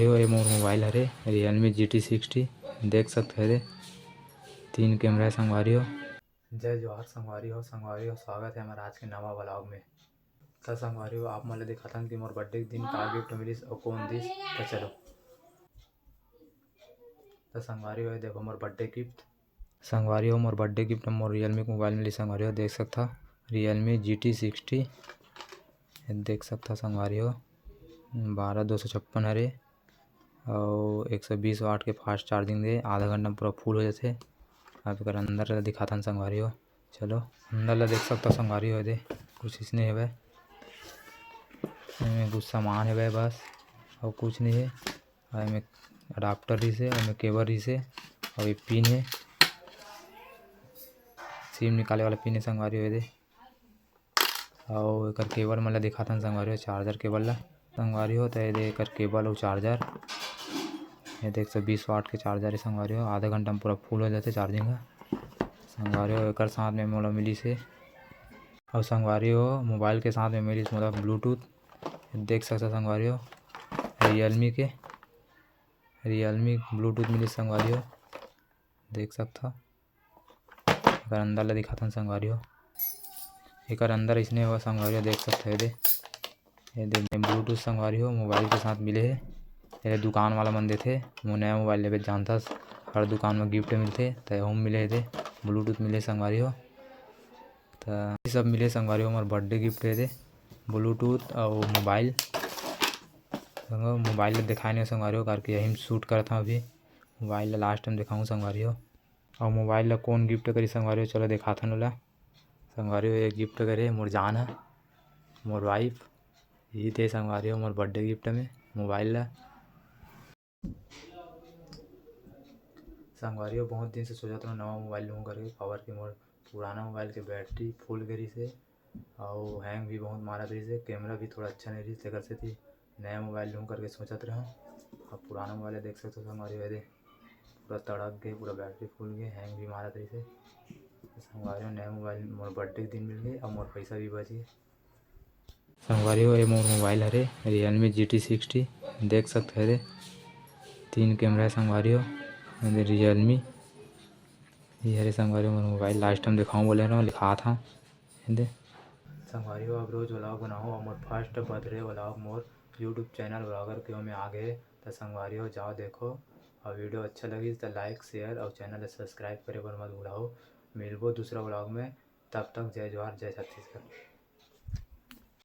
संगवारी हो ये मोर मोबाइल हरे Realme GT60 देख सकते हरे 3 कैमरा है संगवारी हो। जय जोहार संगवारी हो स्वागत है हमारा आज के नवा ब्लॉग में। तो संगवारी हो आप मोला दिखाथन कि मोर बर्थडे के दिन का गिफ्ट मिलिस और कौन दिस। तो चलो तो संगवारी हो देखो मोर बर्थडे गिफ्ट। संगवारी हो मोर बर्थडे गिफ्ट मोर Realme मोबाइल मिली संगवारी हो देख सकता Realme GT60 देख सकता संगवारी हो 12256 हरे और 120 वाट के फास्ट चार्जिंग दे आधा घंटा में पूरा फुल हो जाते। आप एक अंदर दिखाथन संगवारी हो। चलो अंदर ला देख सकता संगवारी हो दे कुछ इसने है कुछ सामान है बस और कुछ नहीं है। और अडाप्टर रही से और केबल रही से और ये पिन है सिम निकाले वाला पिन है संगवारी हो दे और एक केबल मतलब दिखाथन संगवारी हो चार्जर केबल ला संगवारी हो तो ये एक केबल और चार्जर ये देख 120 वाट के चार्जर है संगवारी हो आधा घंटा में पूरा फुल हो जाते चार्जिंग का संगवारी हो। एक साथ में मोला मिली से और संगवारी हो मोबाइल के साथ में मिली मोला ब्लूटूथ देख सकता संगवारी हो रियलमी ब्लूटूथ मिली संगवारी हो देख सकता। एक अंदर ला दिखाथन संगवारी हो एक अंदर इसने हुआ संगवारी हो देख सकते है ये ब्लूटूथ संगवारी हो मोबाइल के साथ मिले है। ये दुकान वाला मन देथे मो नया मोबाइल लेबे जानता हर दुकान में गिफ्ट मिलते तो होम मिले थे ब्लूटूथ मिले संगवारी हो तो सब मिले संगवारी हो मोर बर्थडे गिफ्ट है ब्लूटूथ और मोबाइल दिखाए नहीं संगवारी हो करके यही शूट करता अभी मोबाइल लास्ट टाइम दिखाऊँ संगवारी हो और मोबाइल ला कौन गिफ्ट करी संगवारी हो चलो दिखाथन ओला संगवारी हो एक गिफ्ट करे मोर जान है मोर वाइफ यही थे संगवारी हो मोर बर्थडे गिफ्ट में मोबाइल ला संगवारी हो बहुत दिन से सोचा था नवा मोबाइल लूँ करके पावर की मोर पुराना मोबाइल के बैटरी फुल गई से और हैंग भी बहुत मारा रही से कैमरा भी थोड़ा अच्छा नहीं रही तेकर से थी नया मोबाइल लूँ करके सोचत रहा और पुराना मोबाइल देख सकते हो संगवारी हो पूरा तड़क गए पूरा बैटरी फुल गए हैंग भी मारा रही से संगवारी हो नया मोबाइल मोर बर्थडे के दिन मिल गए और मोर पैसा भी बच गए। संगवारी हो ये मोर मोबाइल हरे Realme GT60 देख सकते हरे 3 कैमरा है संगवारी हो Realme ये हरे संगवारी हो मोबाइल लास्ट टाइम दिखाऊँ बोले रहा लिखा था हिंदे संगवारी हो अब रोज व्लॉग बनाओ और मोर फर्स्ट बर्थडे व्लॉग मोर यूट्यूब चैनल ब्लॉगर के में आ गए तो संगवारी हो जाओ देखो और वीडियो अच्छा लगी तो लाइक शेयर और चैनल सब्सक्राइब करे पर मत भूलाओ। मिलबो दूसरा व्लॉग में तब तक जय जोहार जय छत्तीसगढ़।